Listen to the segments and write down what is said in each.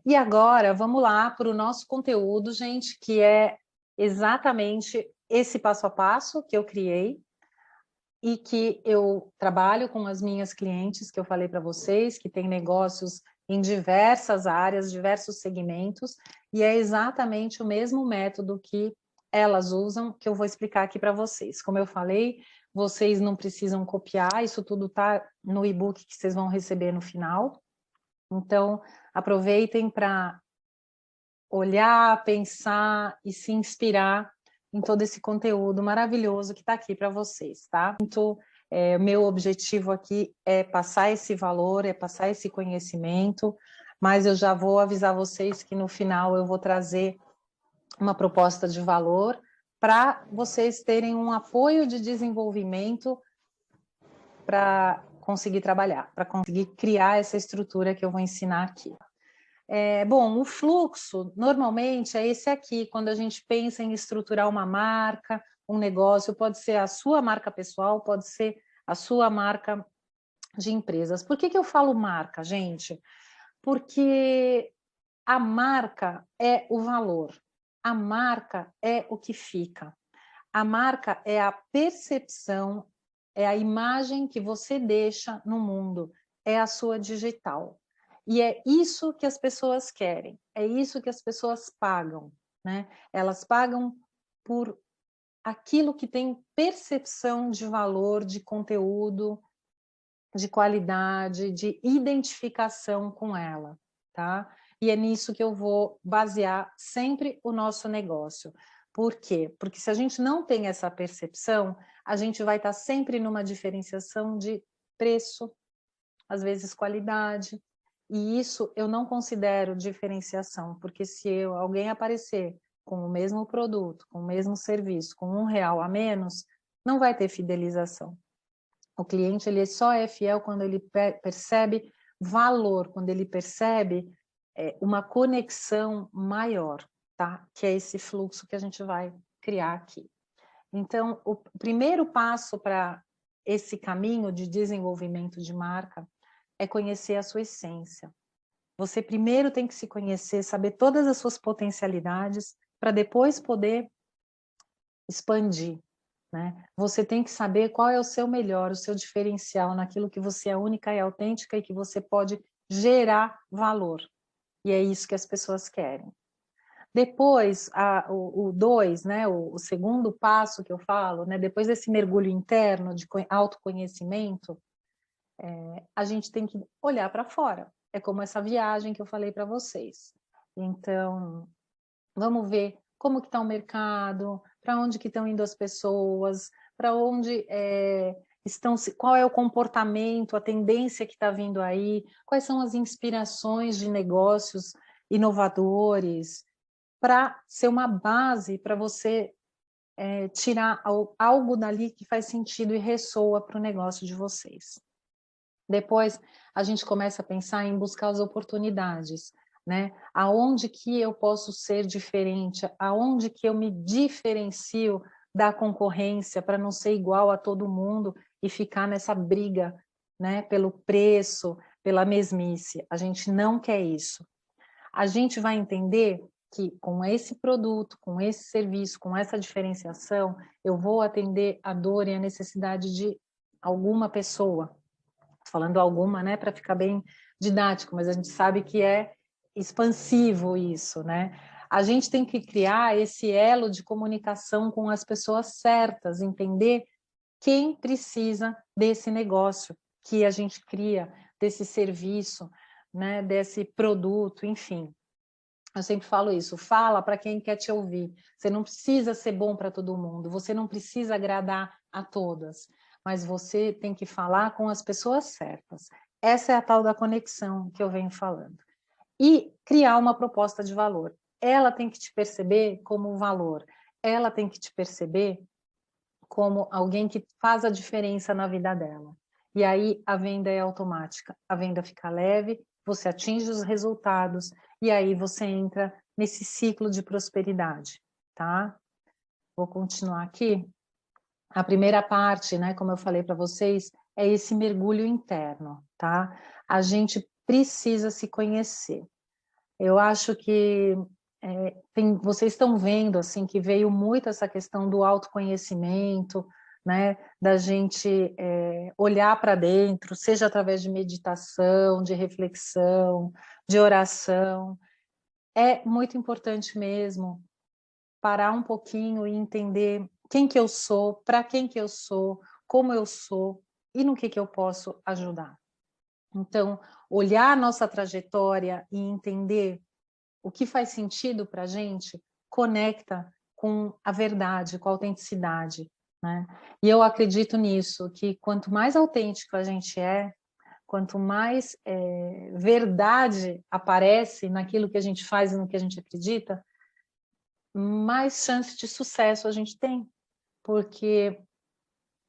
E agora, vamos lá para o nosso conteúdo, gente, que é exatamente esse passo a passo que eu criei e que eu trabalho com as minhas clientes, que eu falei para vocês, que têm negócios em diversas áreas, diversos segmentos, e é exatamente o mesmo método que elas usam, que eu vou explicar aqui para vocês. Como eu falei, vocês não precisam copiar, isso tudo está no e-book que vocês vão receber no final. Então, aproveitem para olhar, pensar e se inspirar em todo esse conteúdo maravilhoso que está aqui para vocês, tá? Então, meu objetivo aqui é passar esse valor, é passar esse conhecimento, mas eu já vou avisar vocês que no final eu vou trazer uma proposta de valor para vocês terem um apoio de desenvolvimento para conseguir trabalhar, para conseguir criar essa estrutura que eu vou ensinar aqui. Bom, o fluxo, normalmente, é esse aqui, quando a gente pensa em estruturar uma marca, um negócio, pode ser a sua marca pessoal, pode ser a sua marca de empresas. Por que eu falo marca, gente? Porque a marca é o valor, a marca é o que fica, a marca é a percepção, é a imagem que você deixa no mundo, é a sua digital. E é isso que as pessoas querem, é isso que as pessoas pagam, né? Elas pagam por aquilo que tem percepção de valor, de conteúdo, de qualidade, de identificação com ela, tá? E é nisso que eu vou basear sempre o nosso negócio. Por quê? Porque se a gente não tem essa percepção, a gente vai estar sempre numa diferenciação de preço, às vezes qualidade, e isso eu não considero diferenciação, porque se alguém aparecer com o mesmo produto, com o mesmo serviço, com R$1 a menos, não vai ter fidelização. O cliente ele só é fiel quando ele percebe valor, quando ele percebe uma conexão maior, tá? Que é esse fluxo que a gente vai criar aqui. Então, o primeiro passo para esse caminho de desenvolvimento de marca é conhecer a sua essência. Você primeiro tem que se conhecer, saber todas as suas potencialidades, para depois poder expandir, né? Você tem que saber qual é o seu melhor, o seu diferencial naquilo que você é única e autêntica e que você pode gerar valor. E é isso que as pessoas querem. Depois, o 2, né, o segundo passo que eu falo, né, depois desse mergulho interno de autoconhecimento, a gente tem que olhar para fora. É como essa viagem que eu falei para vocês. Então, vamos ver como que está o mercado, para onde que estão indo as pessoas, para onde estão, qual é o comportamento, a tendência que está vindo aí, quais são as inspirações de negócios inovadores, para ser uma base para você tirar algo dali que faz sentido e ressoa para o negócio de vocês. Depois, a gente começa a pensar em buscar as oportunidades, né? Aonde que eu posso ser diferente? Aonde que eu me diferencio da concorrência para não ser igual a todo mundo e ficar nessa briga, né? Pelo preço, pela mesmice. A gente não quer isso. A gente vai entender que com esse produto, com esse serviço, com essa diferenciação, eu vou atender a dor e a necessidade de alguma pessoa. Falando alguma, né, para ficar bem didático, mas a gente sabe que é expansivo isso, né? A gente tem que criar esse elo de comunicação com as pessoas certas, entender quem precisa desse negócio que a gente cria, desse serviço, né, desse produto, enfim. Eu sempre falo isso, fala para quem quer te ouvir. Você não precisa ser bom para todo mundo, você não precisa agradar a todas, mas você tem que falar com as pessoas certas. Essa é a tal da conexão que eu venho falando. E criar uma proposta de valor. Ela tem que te perceber como um valor, ela tem que te perceber como alguém que faz a diferença na vida dela. E aí a venda é automática, a venda fica leve, você atinge os resultados e aí você entra nesse ciclo de prosperidade, tá? Vou continuar aqui. A primeira parte, né, como eu falei para vocês, é esse mergulho interno, tá? A gente precisa se conhecer. Eu acho que vocês estão vendo assim que veio muito essa questão do autoconhecimento, né? Da gente olhar para dentro, seja através de meditação, de reflexão, de oração. É muito importante mesmo parar um pouquinho e entender quem que eu sou, para quem que eu sou, como eu sou e no que eu posso ajudar. Então, olhar a nossa trajetória e entender o que faz sentido para a gente conecta com a verdade, com a autenticidade, né? E eu acredito nisso, que quanto mais autêntico a gente quanto mais verdade aparece naquilo que a gente faz e no que a gente acredita, mais chance de sucesso a gente tem, porque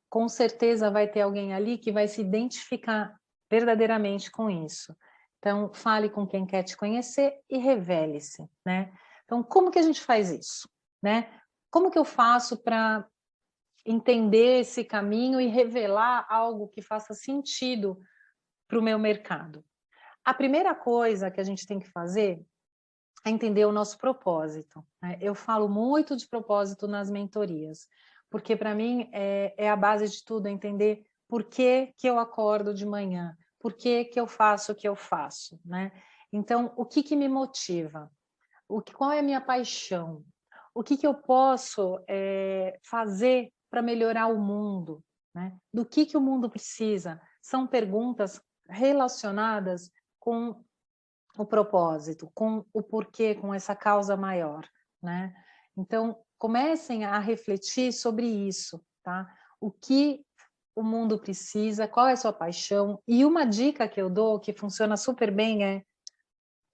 com certeza vai ter alguém ali que vai se identificar verdadeiramente com isso. Então, fale com quem quer te conhecer e revele-se, né? Então, como que a gente faz isso, né? Como que eu faço para entender esse caminho e revelar algo que faça sentido para o meu mercado? A primeira coisa que a gente tem que fazer é entender o nosso propósito, né? Eu falo muito de propósito nas mentorias, porque para mim é a base de tudo, é entender por que que eu acordo de manhã, por que que eu faço o que eu faço, né? Então, o que que me motiva? Qual é a minha paixão? O que que eu posso fazer para melhorar o mundo, né? Do que o mundo precisa? São perguntas relacionadas com o propósito, com o porquê, com essa causa maior, né? Então, comecem a refletir sobre isso, tá? O que o mundo precisa, qual é a sua paixão? E uma dica que eu dou, que funciona super bem,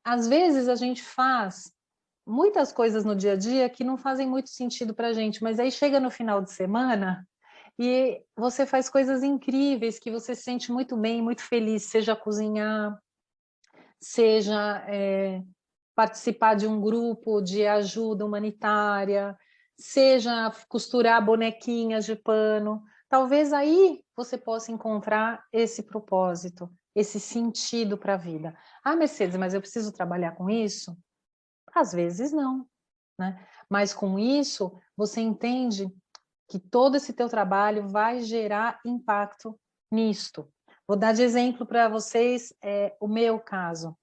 às vezes a gente faz muitas coisas no dia a dia que não fazem muito sentido para a gente, mas aí chega no final de semana e você faz coisas incríveis, que você se sente muito bem, muito feliz, seja cozinhar, seja participar de um grupo de ajuda humanitária, seja costurar bonequinhas de pano. Talvez aí você possa encontrar esse propósito, esse sentido para a vida. Ah, Mercedes, mas eu preciso trabalhar com isso? Às vezes não, né? Mas com isso, você entende que todo esse teu trabalho vai gerar impacto nisto. Vou dar de exemplo para vocês o meu caso,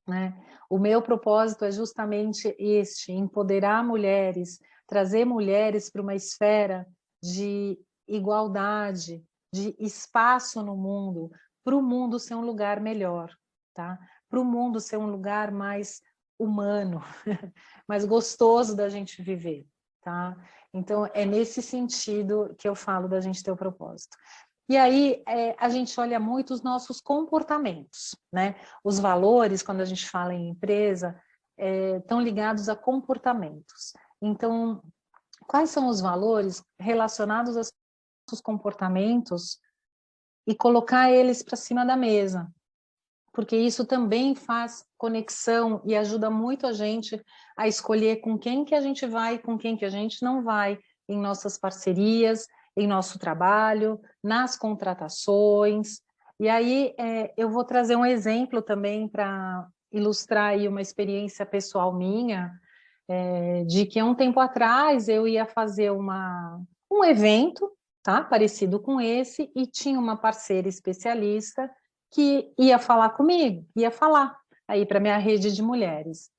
né? O meu propósito é justamente este: empoderar mulheres, trazer mulheres para uma esfera de igualdade, de espaço no mundo, para o mundo ser um lugar melhor, tá? Para o mundo ser um lugar mais humano, mais gostoso da gente viver, tá? Então, é nesse sentido que eu falo da gente ter o propósito. E aí a gente olha muito os nossos comportamentos, né? Os valores, quando a gente fala em empresa, estão ligados a comportamentos. Então, quais são os valores relacionados aos nossos comportamentos e colocar eles para cima da mesa? Porque isso também faz conexão e ajuda muito a gente a escolher com quem que a gente vai e com quem que a gente não vai em nossas parcerias, em nosso trabalho, nas contratações. E aí eu vou trazer um exemplo também para ilustrar aí uma experiência pessoal minha, de que há um tempo atrás eu ia fazer um evento, tá, parecido com esse, e tinha uma parceira especialista que ia falar comigo, ia falar aí para minha rede de mulheres.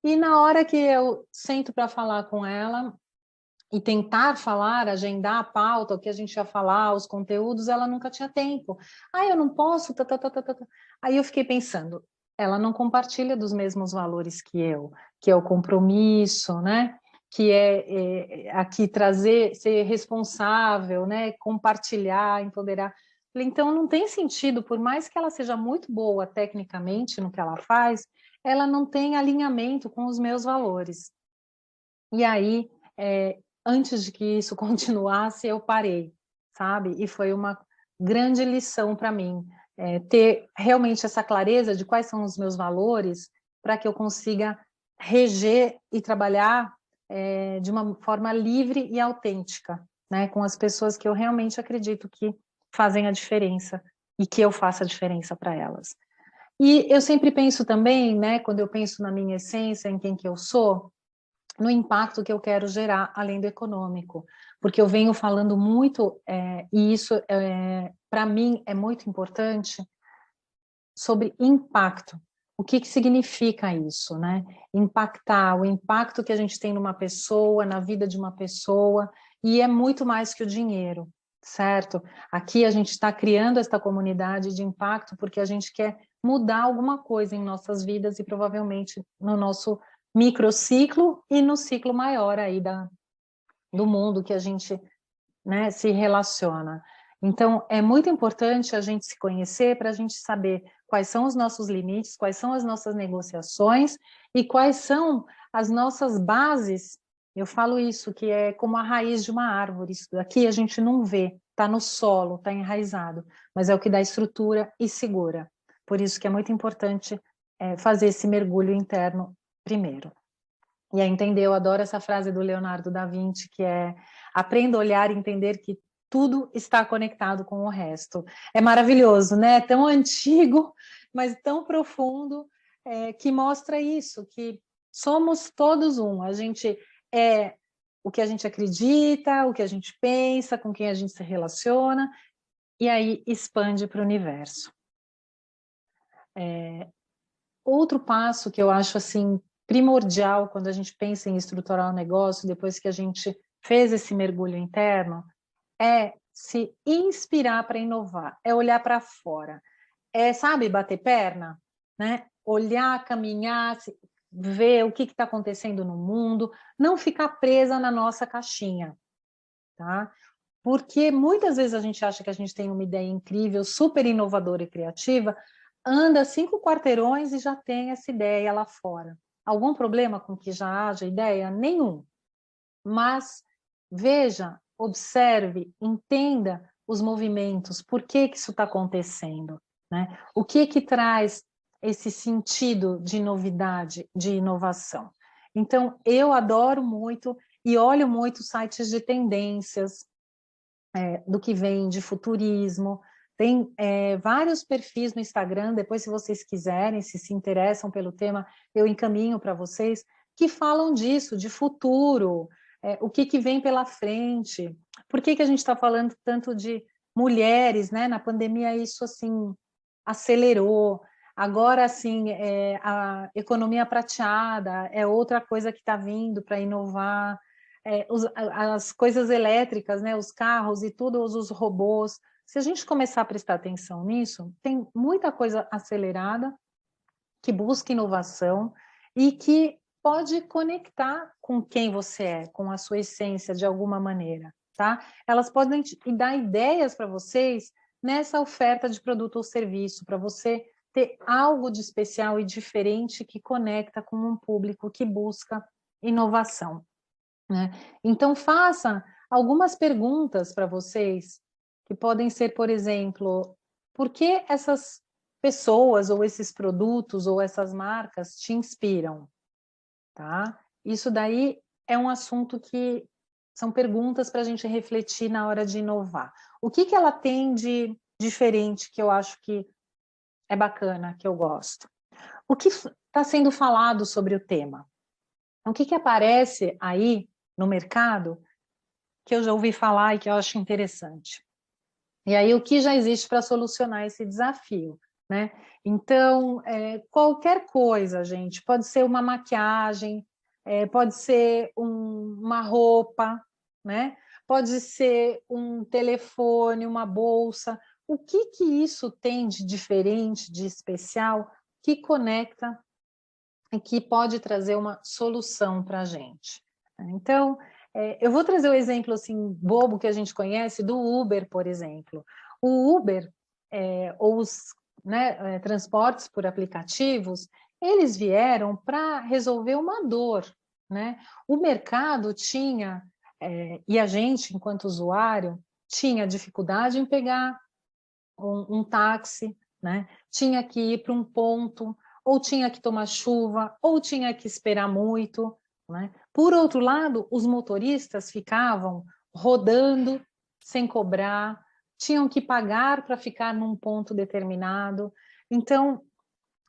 E na hora que eu sento para falar com ela e tentar falar, agendar a pauta, o que a gente ia falar, os conteúdos, ela nunca tinha tempo. Ah, eu não posso, tá, tá, tá, tá, tá. Aí eu fiquei pensando, ela não compartilha dos mesmos valores que é o compromisso, né? Que aqui trazer, ser responsável, né? Compartilhar, empoderar. Então, não tem sentido, por mais que ela seja muito boa tecnicamente no que ela faz, ela não tem alinhamento com os meus valores. E aí, antes de que isso continuasse, eu parei, sabe? E foi uma grande lição para mim, ter realmente essa clareza de quais são os meus valores, para que eu consiga reger e trabalhar de uma forma livre e autêntica, né? Com as pessoas que eu realmente acredito que fazem a diferença e que eu faça a diferença para elas. E eu sempre penso também, né, quando eu penso na minha essência, em quem que eu sou, no impacto que eu quero gerar, além do econômico. Porque eu venho falando muito, e isso, para mim, é muito importante, sobre impacto. O que significa isso, né? Impactar, o impacto que a gente tem numa pessoa, na vida de uma pessoa, e é muito mais que o dinheiro, certo? Aqui a gente está criando esta comunidade de impacto porque a gente quer mudar alguma coisa em nossas vidas e provavelmente no nosso microciclo e no ciclo maior aí do mundo que a gente, né, se relaciona. Então, é muito importante a gente se conhecer para a gente saber quais são os nossos limites, quais são as nossas negociações e quais são as nossas bases. Eu falo isso, que é como a raiz de uma árvore. Isso daqui a gente não vê, está no solo, está enraizado, mas é o que dá estrutura e segura. Por isso que é muito importante fazer esse mergulho interno primeiro. E a entender, eu adoro essa frase do Leonardo da Vinci, que é: aprenda a olhar e entender que tudo está conectado com o resto. É maravilhoso, né? Tão antigo, mas tão profundo, que mostra isso, que somos todos um. A gente é o que a gente acredita, o que a gente pensa, com quem a gente se relaciona, e aí expande para o universo. Outro passo que eu acho assim primordial quando a gente pensa em estruturar o negócio, depois que a gente fez esse mergulho interno, é se inspirar para inovar, é olhar para fora, sabe, bater perna, né? Olhar, caminhar, ver o que está acontecendo no mundo, não ficar presa na nossa caixinha, tá? Porque muitas vezes a gente acha que a gente tem uma ideia incrível, super inovadora e criativa, anda 5 quarteirões e já tem essa ideia lá fora. Algum problema com que já haja ideia? Nenhum. Mas veja, observe, entenda os movimentos, por que isso está acontecendo, né? O que traz esse sentido de novidade, de inovação? Então, eu adoro muito e olho muito sites de tendências, do que vem de futurismo. Tem vários perfis no Instagram, depois se vocês quiserem, se interessam pelo tema, eu encaminho para vocês, que falam disso, de futuro, o que vem pela frente. Por que a gente está falando tanto de mulheres, né? Na pandemia isso assim acelerou. Agora, assim, a economia prateada é outra coisa que está vindo para inovar. As coisas elétricas, né, os carros e tudo, os robôs. Se a gente começar a prestar atenção nisso, tem muita coisa acelerada que busca inovação e que pode conectar com quem você é, com a sua essência de alguma maneira, tá? Elas podem dar ideias para vocês nessa oferta de produto ou serviço, para você ter algo de especial e diferente que conecta com um público que busca inovação, né? Então, faça algumas perguntas para vocês, que podem ser, por exemplo, por que essas pessoas, ou esses produtos, ou essas marcas te inspiram? Tá? Isso daí é um assunto que são perguntas para a gente refletir na hora de inovar. O que ela tem de diferente que eu acho que é bacana, que eu gosto? O que está sendo falado sobre o tema? O que aparece aí no mercado que eu já ouvi falar e que eu acho interessante? E aí, o que já existe para solucionar esse desafio, né? Então, qualquer coisa, gente, pode ser uma maquiagem, pode ser uma roupa, né? Pode ser um telefone, uma bolsa. O que isso tem de diferente, de especial, que conecta e que pode trazer uma solução para a gente? Então, eu vou trazer o exemplo assim bobo que a gente conhece do Uber, por exemplo. O Uber, ou os, né, transportes por aplicativos, eles vieram para resolver uma dor, né? O mercado tinha, e a gente, enquanto usuário, tinha dificuldade em pegar um táxi, né? Tinha que ir para um ponto, ou tinha que tomar chuva, ou tinha que esperar muito, né? Por outro lado, os motoristas ficavam rodando sem cobrar, tinham que pagar para ficar num ponto determinado. Então,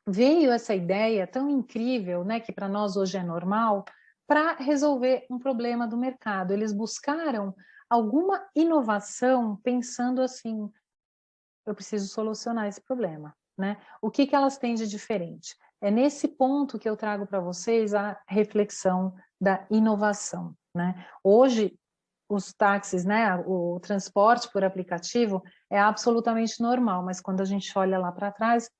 veio essa ideia tão incrível, né, que para nós hoje é normal, para resolver um problema do mercado. Eles buscaram alguma inovação pensando assim, eu preciso solucionar esse problema, né? O que que elas têm de diferente? É nesse ponto que eu trago para vocês a reflexão da inovação, né? Hoje, os táxis, né, o transporte por aplicativo é absolutamente normal, mas quando a gente olha lá para trás,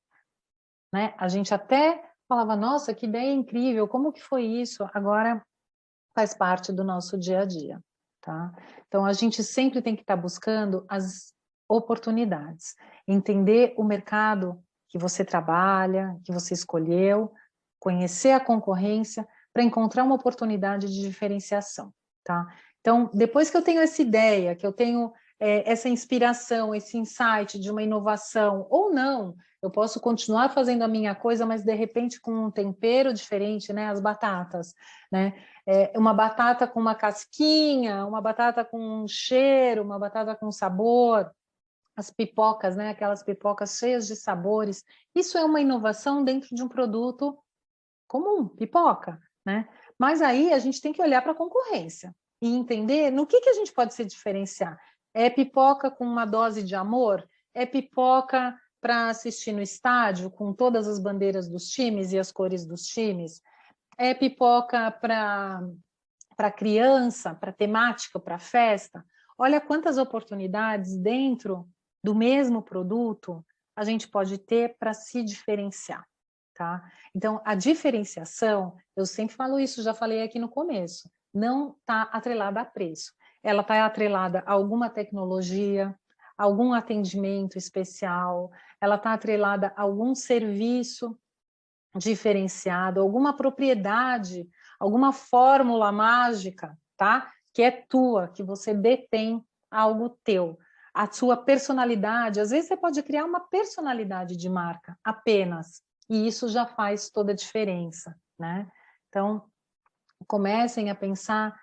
né, a gente até falava, nossa, que ideia incrível, como que foi isso? Agora faz parte do nosso dia a dia, tá? Então, a gente sempre tem que estar buscando as oportunidades, entender o mercado que você trabalha, que você escolheu, conhecer a concorrência para encontrar uma oportunidade de diferenciação, tá? Então, depois que eu tenho essa ideia, que eu tenho essa inspiração, esse insight de uma inovação, ou não, eu posso continuar fazendo a minha coisa, mas de repente com um tempero diferente, né? As batatas, né? Uma batata com uma casquinha, uma batata com um cheiro, uma batata com sabor, as pipocas, né? Aquelas pipocas cheias de sabores. Isso é uma inovação dentro de um produto comum, pipoca, né? Mas aí a gente tem que olhar para a concorrência e entender no que a gente pode se diferenciar. É pipoca com uma dose de amor? É pipoca para assistir no estádio com todas as bandeiras dos times e as cores dos times? É pipoca para criança, para temática, para festa? Olha quantas oportunidades dentro do mesmo produto a gente pode ter para se diferenciar, tá? Então, a diferenciação, eu sempre falo isso, já falei aqui no começo, não está atrelada a preço. Ela está atrelada a alguma tecnologia, algum atendimento especial, ela está atrelada a algum serviço diferenciado, alguma propriedade, alguma fórmula mágica, tá? Que é tua, que você detém algo teu. A sua personalidade, às vezes você pode criar uma personalidade de marca apenas, e isso já faz toda a diferença, né? Então, comecem a pensar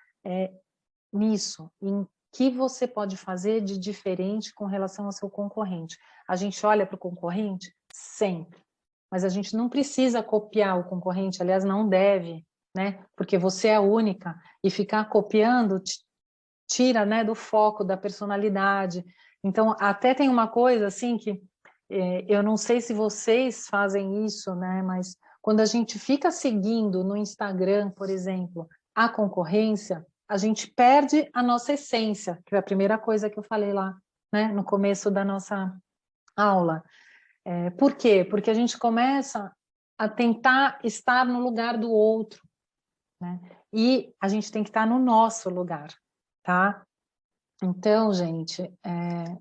nisso, em que você pode fazer de diferente com relação ao seu concorrente. A gente olha para o concorrente sempre, mas a gente não precisa copiar o concorrente, aliás, não deve, né? Porque você é única e ficar copiando tira, né, do foco, da personalidade. Então, até tem uma coisa assim que eu não sei se vocês fazem isso, né? Mas quando a gente fica seguindo no Instagram, por exemplo, a concorrência, a gente perde a nossa essência, que é a primeira coisa que eu falei lá, né, no começo da nossa aula. Por quê? Porque a gente começa a tentar estar no lugar do outro, né? E a gente tem que estar no nosso lugar, tá? Então, gente,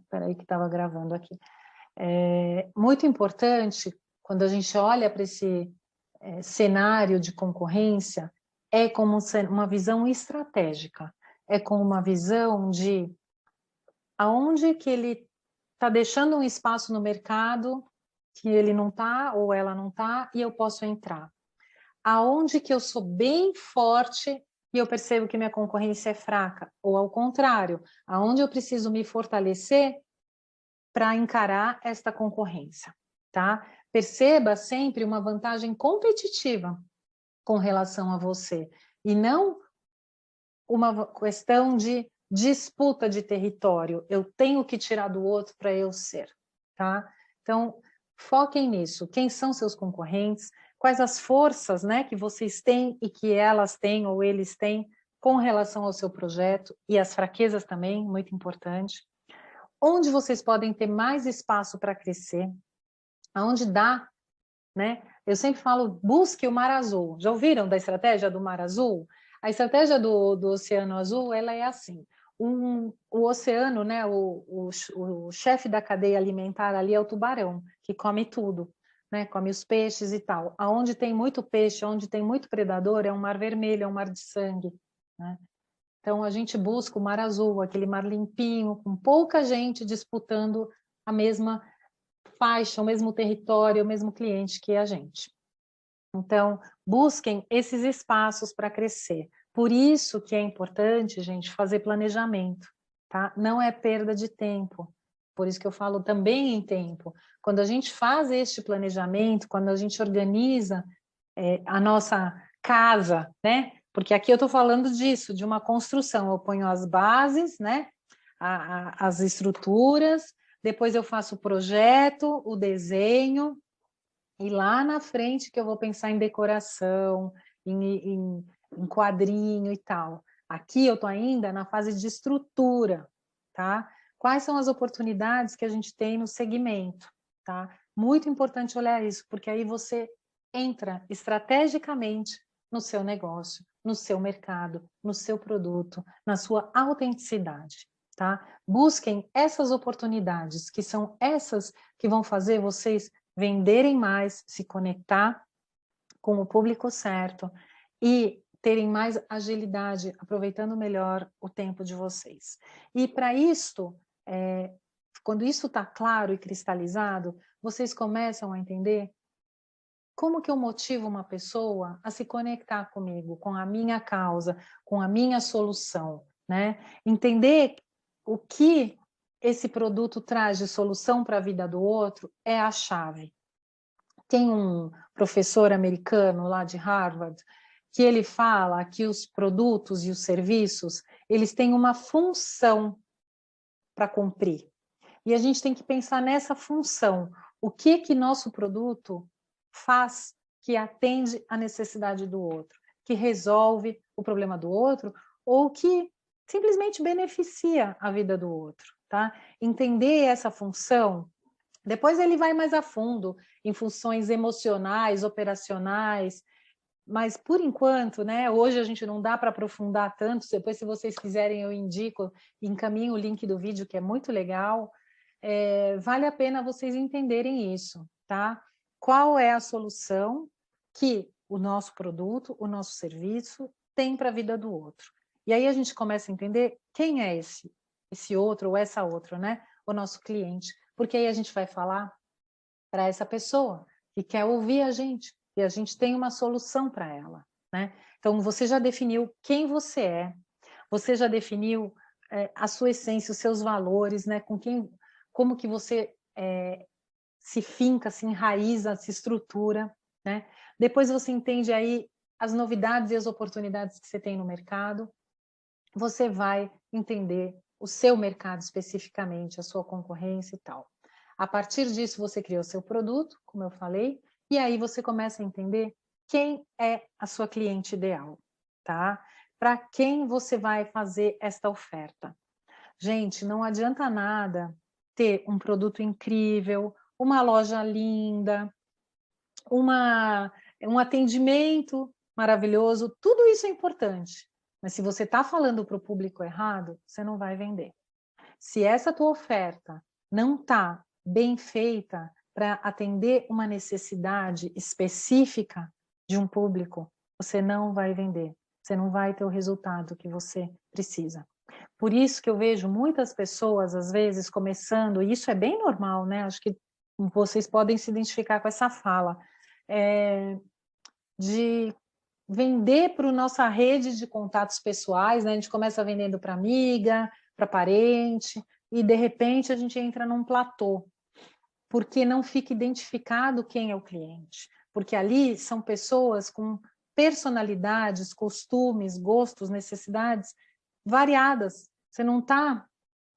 peraí que estava gravando aqui. Muito importante, quando a gente olha para esse cenário de concorrência, é como uma visão estratégica, é com uma visão de aonde que ele está deixando um espaço no mercado que ele não está ou ela não está e eu posso entrar. Aonde que eu sou bem forte e eu percebo que minha concorrência é fraca, ou ao contrário, aonde eu preciso me fortalecer para encarar esta concorrência, tá? Perceba sempre uma vantagem competitiva com relação a você e não uma questão de disputa de território. Eu tenho que tirar do outro para eu ser, tá? Então, foquem nisso. Quem são seus concorrentes? Quais as forças, né, que vocês têm e que elas têm ou eles têm com relação ao seu projeto e as fraquezas também, muito importante. Onde vocês podem ter mais espaço para crescer? Aonde dá, né? Eu sempre falo, busque o mar azul. Já ouviram da estratégia do mar azul? A estratégia do Oceano Azul, ela é assim, o oceano, né, o chefe da cadeia alimentar ali é o tubarão, que come tudo, né, come os peixes e tal. Aonde tem muito peixe, onde tem muito predador, é um mar vermelho, é um mar de sangue, né? Então, a gente busca o mar azul, aquele mar limpinho, com pouca gente disputando a mesma faixa, o mesmo território, o mesmo cliente que a gente. Então, busquem esses espaços para crescer. Por isso que é importante, gente, fazer planejamento, tá? Não é perda de tempo por isso que eu falo também em tempo. Quando a gente faz este planejamento, quando a gente organiza a nossa casa, né? Porque aqui eu estou falando disso, de uma construção. Eu ponho as bases, né? As estruturas, depois eu faço o projeto, o desenho, e lá na frente que eu vou pensar em decoração, em quadrinho e tal. Aqui eu estou ainda na fase de estrutura, tá? Quais são as oportunidades que a gente tem no segmento, tá? Muito importante olhar isso, porque aí você entra estrategicamente no seu negócio, no seu mercado, no seu produto, na sua autenticidade, tá? Busquem essas oportunidades, que são essas que vão fazer vocês venderem mais, se conectar com o público certo e terem mais agilidade, aproveitando melhor o tempo de vocês. E para isto, quando isso está claro e cristalizado, vocês começam a entender como que eu motivo uma pessoa a se conectar comigo, com a minha causa, com a minha solução, né? Entender o que esse produto traz de solução para a vida do outro é a chave. Tem um professor americano lá de Harvard que ele fala que os produtos e os serviços, eles têm uma função para cumprir. E a gente tem que pensar nessa função. O que nosso produto faz que atende à necessidade do outro, que resolve o problema do outro ou que simplesmente beneficia a vida do outro, tá? Entender essa função. Depois ele vai mais a fundo em funções emocionais, operacionais, mas por enquanto, né, hoje a gente não dá para aprofundar tanto, depois se vocês quiserem eu indico, encaminho o link do vídeo que é muito legal, vale a pena vocês entenderem isso, tá? Qual é a solução que o nosso produto, o nosso serviço tem para a vida do outro. E aí a gente começa a entender quem é esse outro ou essa outra, né? O nosso cliente. Porque aí a gente vai falar para essa pessoa que quer ouvir a gente, e a gente tem uma solução para ela, né? Então, você já definiu quem você é, você já definiu a sua essência, os seus valores, né? Como que você se finca, se enraiza, se estrutura, né? Depois você entende aí as novidades e as oportunidades que você tem no mercado, você vai entender o seu mercado especificamente, a sua concorrência e tal. A partir disso, você cria o seu produto, como eu falei, e aí você começa a entender quem é a sua cliente ideal, tá? Para quem você vai fazer esta oferta. Gente, não adianta nada ter um produto incrível, uma loja linda, um atendimento maravilhoso, tudo isso é importante. Mas se você está falando para o público errado, você não vai vender. Se essa tua oferta não está bem feita para atender uma necessidade específica de um público, você não vai vender. Você não vai ter o resultado que você precisa. Por isso que eu vejo muitas pessoas, às vezes, começando, e isso é bem normal, né? Acho que vocês podem se identificar com essa fala, de vender para a nossa rede de contatos pessoais, né? A gente começa vendendo para amiga, para parente, e de repente a gente entra num platô, porque não fica identificado quem é o cliente, porque ali são pessoas com personalidades, costumes, gostos, necessidades variadas. Você não está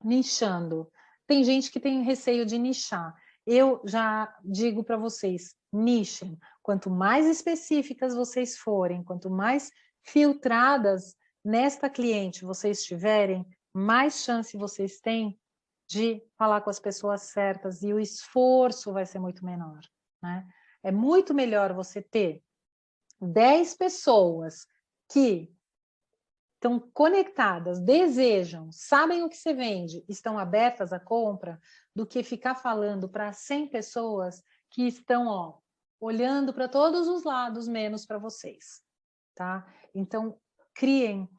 nichando. Tem gente que tem receio de nichar. Eu já digo para vocês, nichem. Quanto mais específicas vocês forem, quanto mais filtradas nesta cliente vocês tiverem, mais chance vocês têm de falar com as pessoas certas e o esforço vai ser muito menor, né? É muito melhor você ter 10 pessoas que estão conectadas, desejam, sabem o que você vende, estão abertas à compra, do que ficar falando para 100 pessoas que estão, olhando para todos os lados, menos para vocês, tá? Então, criem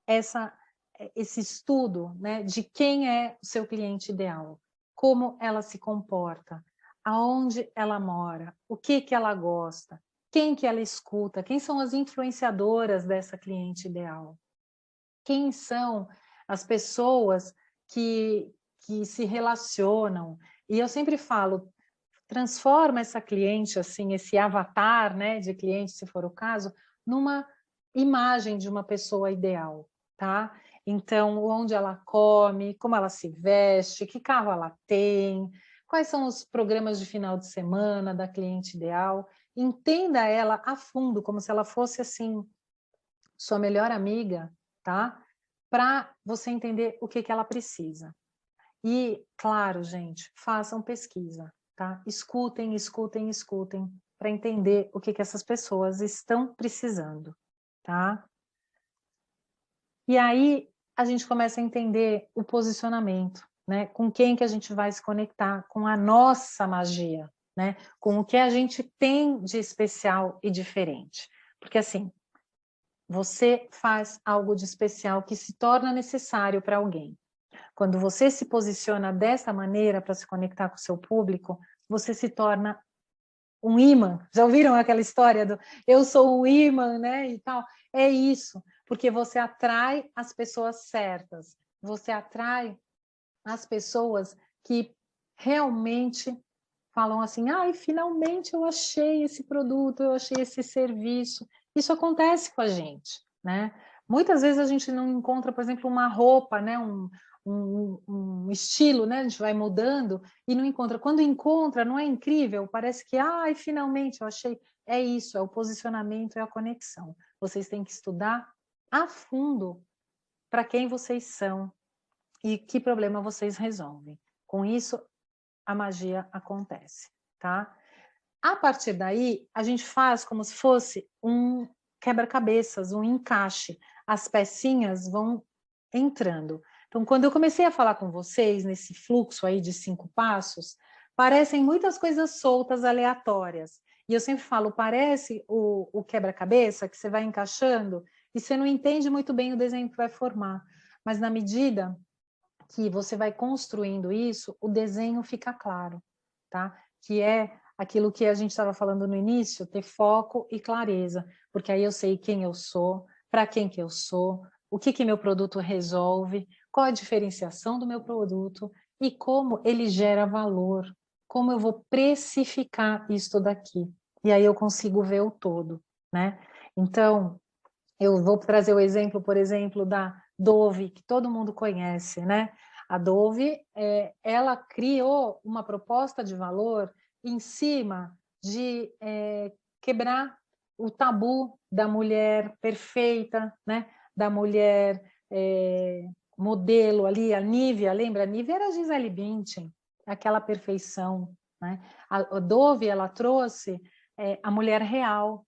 esse estudo, né, de quem é o seu cliente ideal, como ela se comporta, aonde ela mora, o que ela gosta, quem que ela escuta, quem são as influenciadoras dessa cliente ideal. Quem são as pessoas que que se relacionam. E eu sempre falo, transforma essa cliente, assim, esse avatar, né, de cliente, se for o caso, numa imagem de uma pessoa ideal, tá? Então, onde ela come, como ela se veste, que carro ela tem, quais são os programas de final de semana da cliente ideal. Entenda ela a fundo, como se ela fosse, assim, sua melhor amiga, tá? Para você entender o que ela precisa. E, claro, gente, façam pesquisa, tá? Escutem, escutem, escutem, para entender o que essas pessoas estão precisando, tá? E aí a gente começa a entender o posicionamento, né? Com quem que a gente vai se conectar, com a nossa magia, né? Com o que a gente tem de especial e diferente. Porque, assim, você faz algo de especial que se torna necessário para alguém. Quando você se posiciona dessa maneira para se conectar com o seu público, você se torna um imã. Já ouviram aquela história do eu sou um imã, né, e tal? É isso, porque você atrai as pessoas certas. Você atrai as pessoas que realmente falam assim: "Ai, finalmente eu achei esse produto, eu achei esse serviço". Isso acontece com a gente, né? Muitas vezes a gente não encontra, por exemplo, uma roupa, né, um estilo, né? A gente vai mudando e não encontra. Quando encontra, não é incrível? Parece que, ai, finalmente eu achei. É isso, é o posicionamento, é a conexão. Vocês têm que estudar a fundo para quem vocês são e que problema vocês resolvem. Com isso, a magia acontece, tá? A partir daí, a gente faz como se fosse um quebra-cabeças, um encaixe. As pecinhas vão entrando. Então, quando eu comecei a falar com vocês nesse fluxo aí de 5 passos, parecem muitas coisas soltas, aleatórias. E eu sempre falo, parece o quebra-cabeça que você vai encaixando e você não entende muito bem o desenho que vai formar. Mas na medida que você vai construindo isso, o desenho fica claro, tá? Que é aquilo que a gente estava falando no início, ter foco e clareza, porque aí eu sei quem eu sou, para quem que eu sou, o que que meu produto resolve, qual a diferenciação do meu produto e como ele gera valor, como eu vou precificar isso daqui. E aí eu consigo ver o todo, né? Então, eu vou trazer o exemplo, por exemplo, da Dove, que todo mundo conhece, né? A Dove, ela criou uma proposta de valor em cima de quebrar o tabu da mulher perfeita, né? Da mulher modelo ali, a Nívia, lembra? A Nívia era a Gisele Bündchen, aquela perfeição, né? A Dove, ela trouxe a mulher real,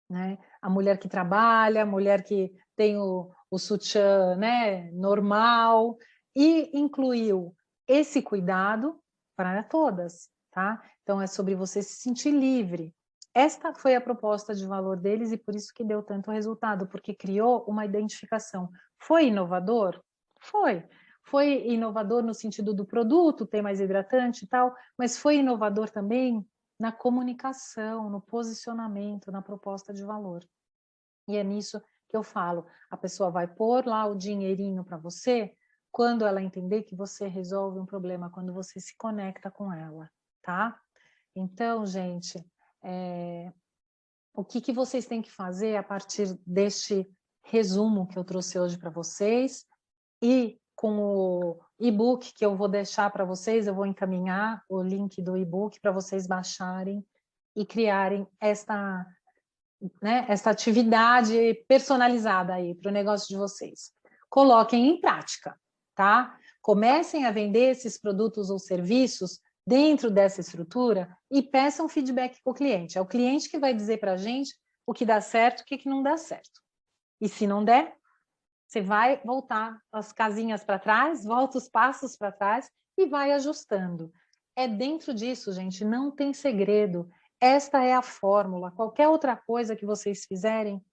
né? A mulher que trabalha, a mulher que tem o sutiã, né, normal, e incluiu esse cuidado para todas, tá? Então é sobre você se sentir livre. Esta foi a proposta de valor deles e por isso que deu tanto resultado, porque criou uma identificação. Foi inovador? Foi. Foi inovador no sentido do produto ter mais hidratante e tal, mas foi inovador também na comunicação, no posicionamento, na proposta de valor. E é nisso que eu falo, a pessoa vai pôr lá o dinheirinho para você quando ela entender que você resolve um problema, quando você se conecta com ela, tá? Então, gente, o que vocês têm que fazer a partir deste resumo que eu trouxe hoje para vocês e com o e-book que eu vou deixar para vocês, eu vou encaminhar o link do e-book para vocês baixarem e criarem esta, né, esta atividade personalizada aí para o negócio de vocês. Coloquem em prática, tá? Comecem a vender esses produtos ou serviços dentro dessa estrutura e peçam feedback para o cliente. É o cliente que vai dizer para a gente o que dá certo, o que não dá certo. E se não der, você vai voltar as casinhas para trás, volta os passos para trás e vai ajustando. É dentro disso, gente, não tem segredo. Esta é a fórmula. Qualquer outra coisa que vocês fizerem,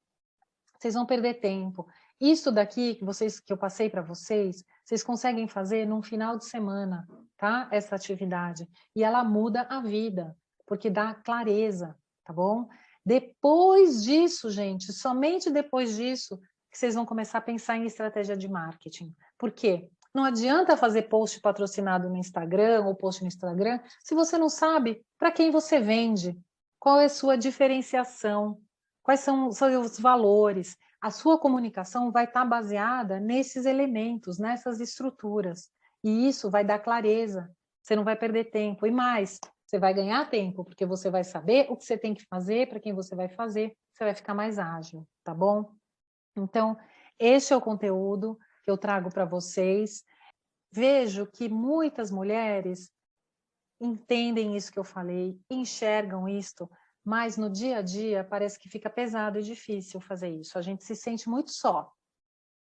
vocês vão perder tempo. Isso daqui que eu passei para vocês, vocês conseguem fazer num final de semana, tá? Essa atividade. E ela muda a vida, porque dá clareza, tá bom? Depois disso, gente, somente depois disso, que vocês vão começar a pensar em estratégia de marketing. Por quê? Não adianta fazer post patrocinado no Instagram ou post no Instagram se você não sabe para quem você vende, qual é a sua diferenciação, quais são os seus valores. A sua comunicação vai estar baseada nesses elementos, nessas estruturas. E isso vai dar clareza. Você não vai perder tempo. E mais, você vai ganhar tempo, porque você vai saber o que você tem que fazer, para quem você vai fazer, você vai ficar mais ágil, tá bom? Então, este é o conteúdo que eu trago para vocês. Vejo que muitas mulheres entendem isso que eu falei, enxergam isto, mas no dia a dia parece que fica pesado e difícil fazer isso. A gente se sente muito só,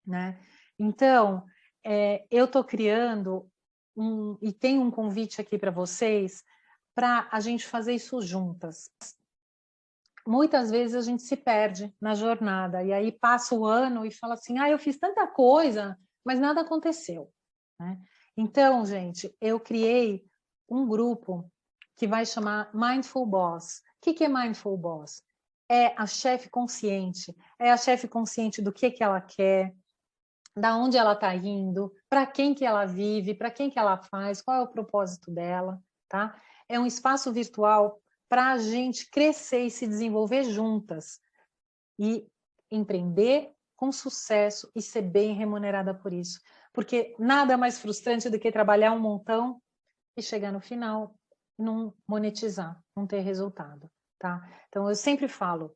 né? Então, eu estou criando e tenho um convite aqui para vocês para a gente fazer isso juntas. Muitas vezes a gente se perde na jornada e aí passa o ano e fala assim, eu fiz tanta coisa, mas nada aconteceu, né? Então, gente, eu criei um grupo que vai chamar Mindful Boss. O que é Mindful Boss? É a chefe consciente, é a chefe consciente do que ela quer, da onde ela está indo, para quem que ela vive, para quem que ela faz, qual é o propósito dela, tá? É um espaço virtual para a gente crescer e se desenvolver juntas e empreender com sucesso e ser bem remunerada por isso. Porque nada mais frustrante do que trabalhar um montão e chegar no final e não monetizar, não ter resultado, tá? Então, eu sempre falo,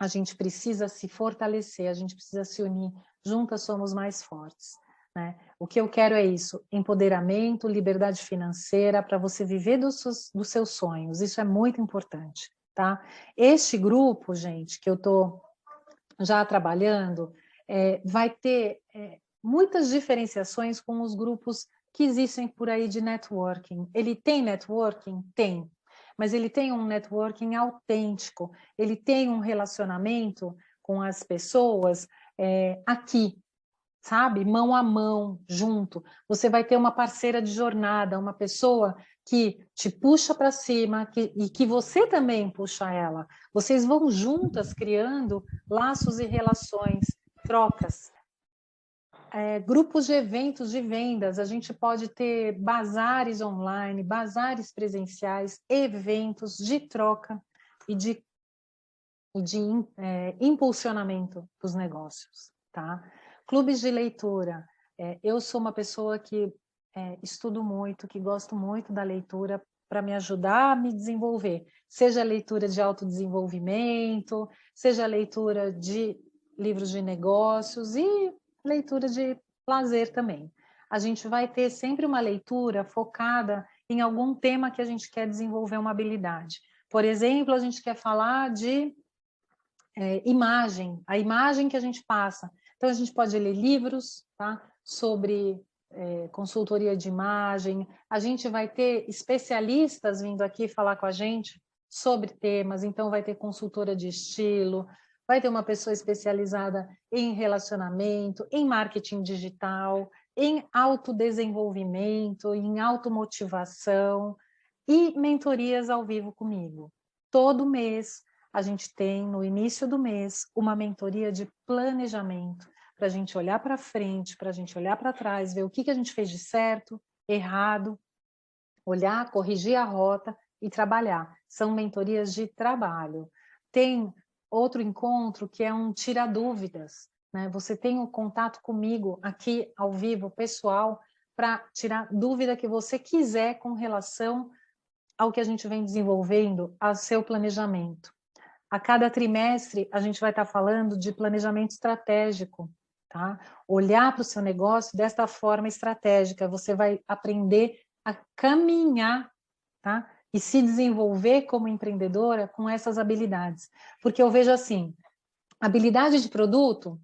a gente precisa se fortalecer, a gente precisa se unir, juntas somos mais fortes, né? O que eu quero é isso, empoderamento, liberdade financeira, para você viver dos seus sonhos, isso é muito importante, tá? Este grupo, gente, que eu estou já trabalhando, vai ter muitas diferenciações com os grupos que existem por aí de networking. Ele tem networking? Tem. Mas ele tem um networking autêntico, ele tem um relacionamento com as pessoas aqui, sabe? Mão a mão, junto. Você vai ter uma parceira de jornada, uma pessoa que te puxa para cima e que você também puxa ela. Vocês vão juntas criando laços e relações, trocas. Grupos de eventos de vendas, a gente pode ter bazares online, bazares presenciais, eventos de troca e de impulsionamento dos negócios, tá? Clubes de leitura. Eu sou uma pessoa que estudo muito, que gosto muito da leitura para me ajudar a me desenvolver, seja leitura de autodesenvolvimento, seja leitura de livros de negócios e leitura de lazer também. A gente vai ter sempre uma leitura focada em algum tema que a gente quer desenvolver uma habilidade. Por exemplo, a gente quer falar de imagem, a imagem que a gente passa. Então, a gente pode ler livros, tá? Sobre consultoria de imagem, a gente vai ter especialistas vindo aqui falar com a gente sobre temas, então vai ter consultora de estilo, vai ter uma pessoa especializada em relacionamento, em marketing digital, em autodesenvolvimento, em automotivação e mentorias ao vivo comigo. Todo mês a gente tem, no início do mês, uma mentoria de planejamento, para a gente olhar para frente, para a gente olhar para trás, ver o que a gente fez de certo, errado, olhar, corrigir a rota e trabalhar. São mentorias de trabalho. Tem outro encontro que é um tira dúvidas, né? Você tem um contato comigo aqui ao vivo, pessoal, para tirar dúvida que você quiser com relação ao que a gente vem desenvolvendo, ao seu planejamento. A cada trimestre, a gente vai estar falando de planejamento estratégico, tá? Olhar para o seu negócio desta forma estratégica, você vai aprender a caminhar, tá? E se desenvolver como empreendedora com essas habilidades. Porque eu vejo assim, habilidade de produto,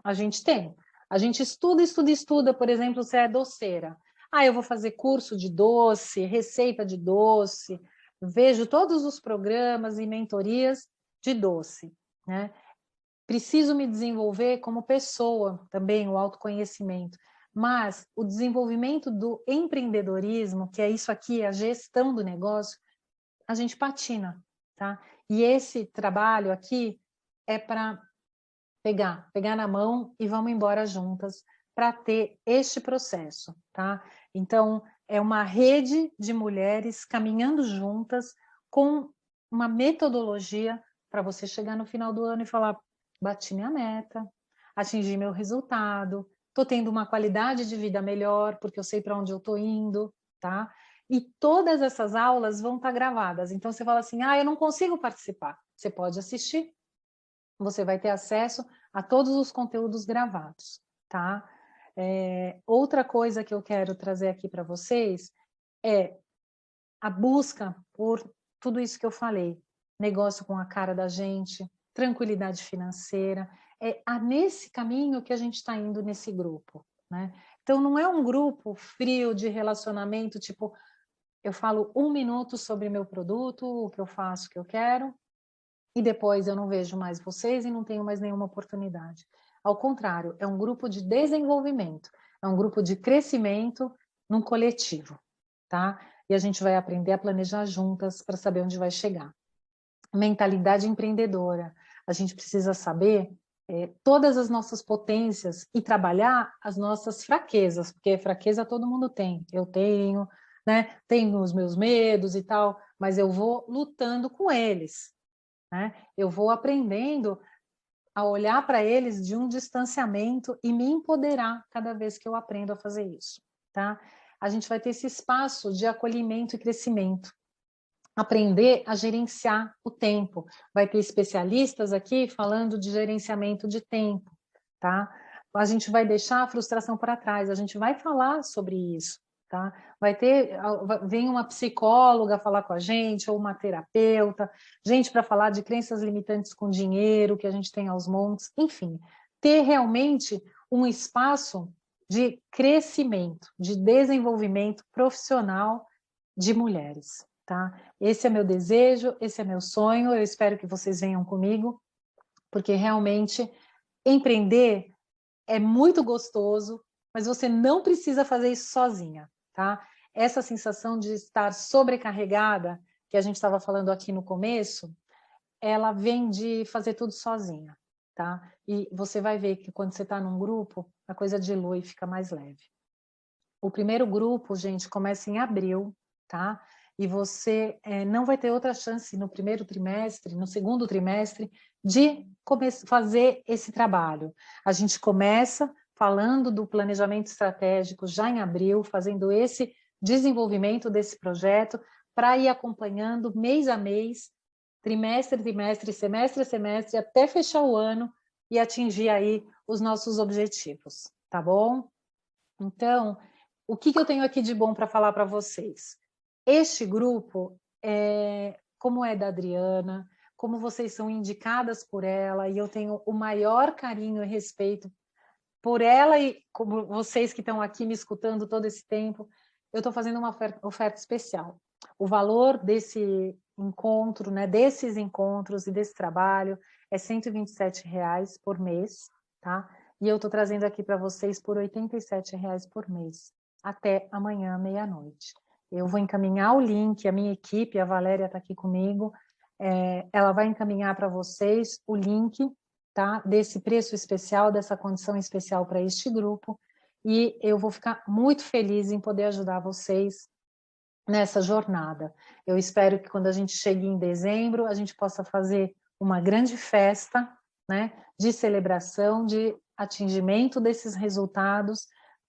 a gente tem. A gente estuda, por exemplo, se é doceira. Eu vou fazer curso de doce, receita de doce, vejo todos os programas e mentorias de doce, né? Preciso me desenvolver como pessoa também, o autoconhecimento. Mas o desenvolvimento do empreendedorismo, que é isso aqui, a gestão do negócio, a gente patina, tá? E esse trabalho aqui é para pegar na mão e vamos embora juntas para ter este processo, tá? Então, é uma rede de mulheres caminhando juntas com uma metodologia para você chegar no final do ano e falar: bati minha meta, atingi meu resultado, estou tendo uma qualidade de vida melhor, porque eu sei para onde eu estou indo, tá? E todas essas aulas vão estar gravadas. Então, você fala assim: eu não consigo participar. Você pode assistir, você vai ter acesso a todos os conteúdos gravados, tá? Outra coisa que eu quero trazer aqui para vocês é a busca por tudo isso que eu falei. Negócio com a cara da gente, tranquilidade financeira. Nesse caminho que a gente está indo nesse grupo, né? Então, não é um grupo frio de relacionamento, tipo, eu falo 1 minuto sobre meu produto, o que eu faço, o que eu quero, e depois eu não vejo mais vocês e não tenho mais nenhuma oportunidade. Ao contrário, é um grupo de desenvolvimento, é um grupo de crescimento num coletivo, tá? E a gente vai aprender a planejar juntas para saber onde vai chegar. Mentalidade empreendedora. A gente precisa saber todas as nossas potências e trabalhar as nossas fraquezas, porque fraqueza todo mundo tem. Eu tenho, né? Tenho os meus medos e tal, mas eu vou lutando com eles, né? Eu vou aprendendo a olhar para eles de um distanciamento e me empoderar cada vez que eu aprendo a fazer isso, tá? A gente vai ter esse espaço de acolhimento e crescimento. Aprender a gerenciar o tempo. Vai ter especialistas aqui falando de gerenciamento de tempo, tá? A gente vai deixar a frustração para trás, a gente vai falar sobre isso, tá? Vem uma psicóloga falar com a gente, ou uma terapeuta, gente para falar de crenças limitantes com dinheiro, que a gente tem aos montes, enfim. Ter realmente um espaço de crescimento, de desenvolvimento profissional de mulheres, tá? Esse é meu desejo, esse é meu sonho, eu espero que vocês venham comigo, porque realmente empreender é muito gostoso, mas você não precisa fazer isso sozinha, tá? Essa sensação de estar sobrecarregada, que a gente estava falando aqui no começo, ela vem de fazer tudo sozinha, tá? E você vai ver que quando você está num grupo, a coisa dilui e fica mais leve. O primeiro grupo, gente, começa em abril, tá? E você não vai ter outra chance no primeiro trimestre, no segundo trimestre, de fazer esse trabalho. A gente começa falando do planejamento estratégico já em abril, fazendo esse desenvolvimento desse projeto, para ir acompanhando mês a mês, trimestre a trimestre, semestre a semestre, até fechar o ano e atingir aí os nossos objetivos, tá bom? Então, o que eu tenho aqui de bom para falar para vocês? Este grupo, como é da Adriana, como vocês são indicadas por ela, e eu tenho o maior carinho e respeito por ela e como vocês que estão aqui me escutando todo esse tempo, eu estou fazendo uma oferta especial. O valor desse encontro, né, desses encontros e desse trabalho é R$ 127 por mês, tá? E eu estou trazendo aqui para vocês por R$ 87 por mês, até amanhã, meia-noite. Eu vou encaminhar o link, a minha equipe, a Valéria está aqui comigo, ela vai encaminhar para vocês o link, tá, desse preço especial, dessa condição especial para este grupo, e eu vou ficar muito feliz em poder ajudar vocês nessa jornada. Eu espero que quando a gente chegue em dezembro, a gente possa fazer uma grande festa, né, de celebração, de atingimento desses resultados,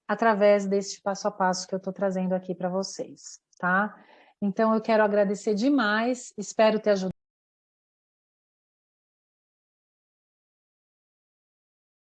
através deste passo a passo que eu estou trazendo aqui para vocês, tá? Então, eu quero agradecer demais, espero ter ajudado.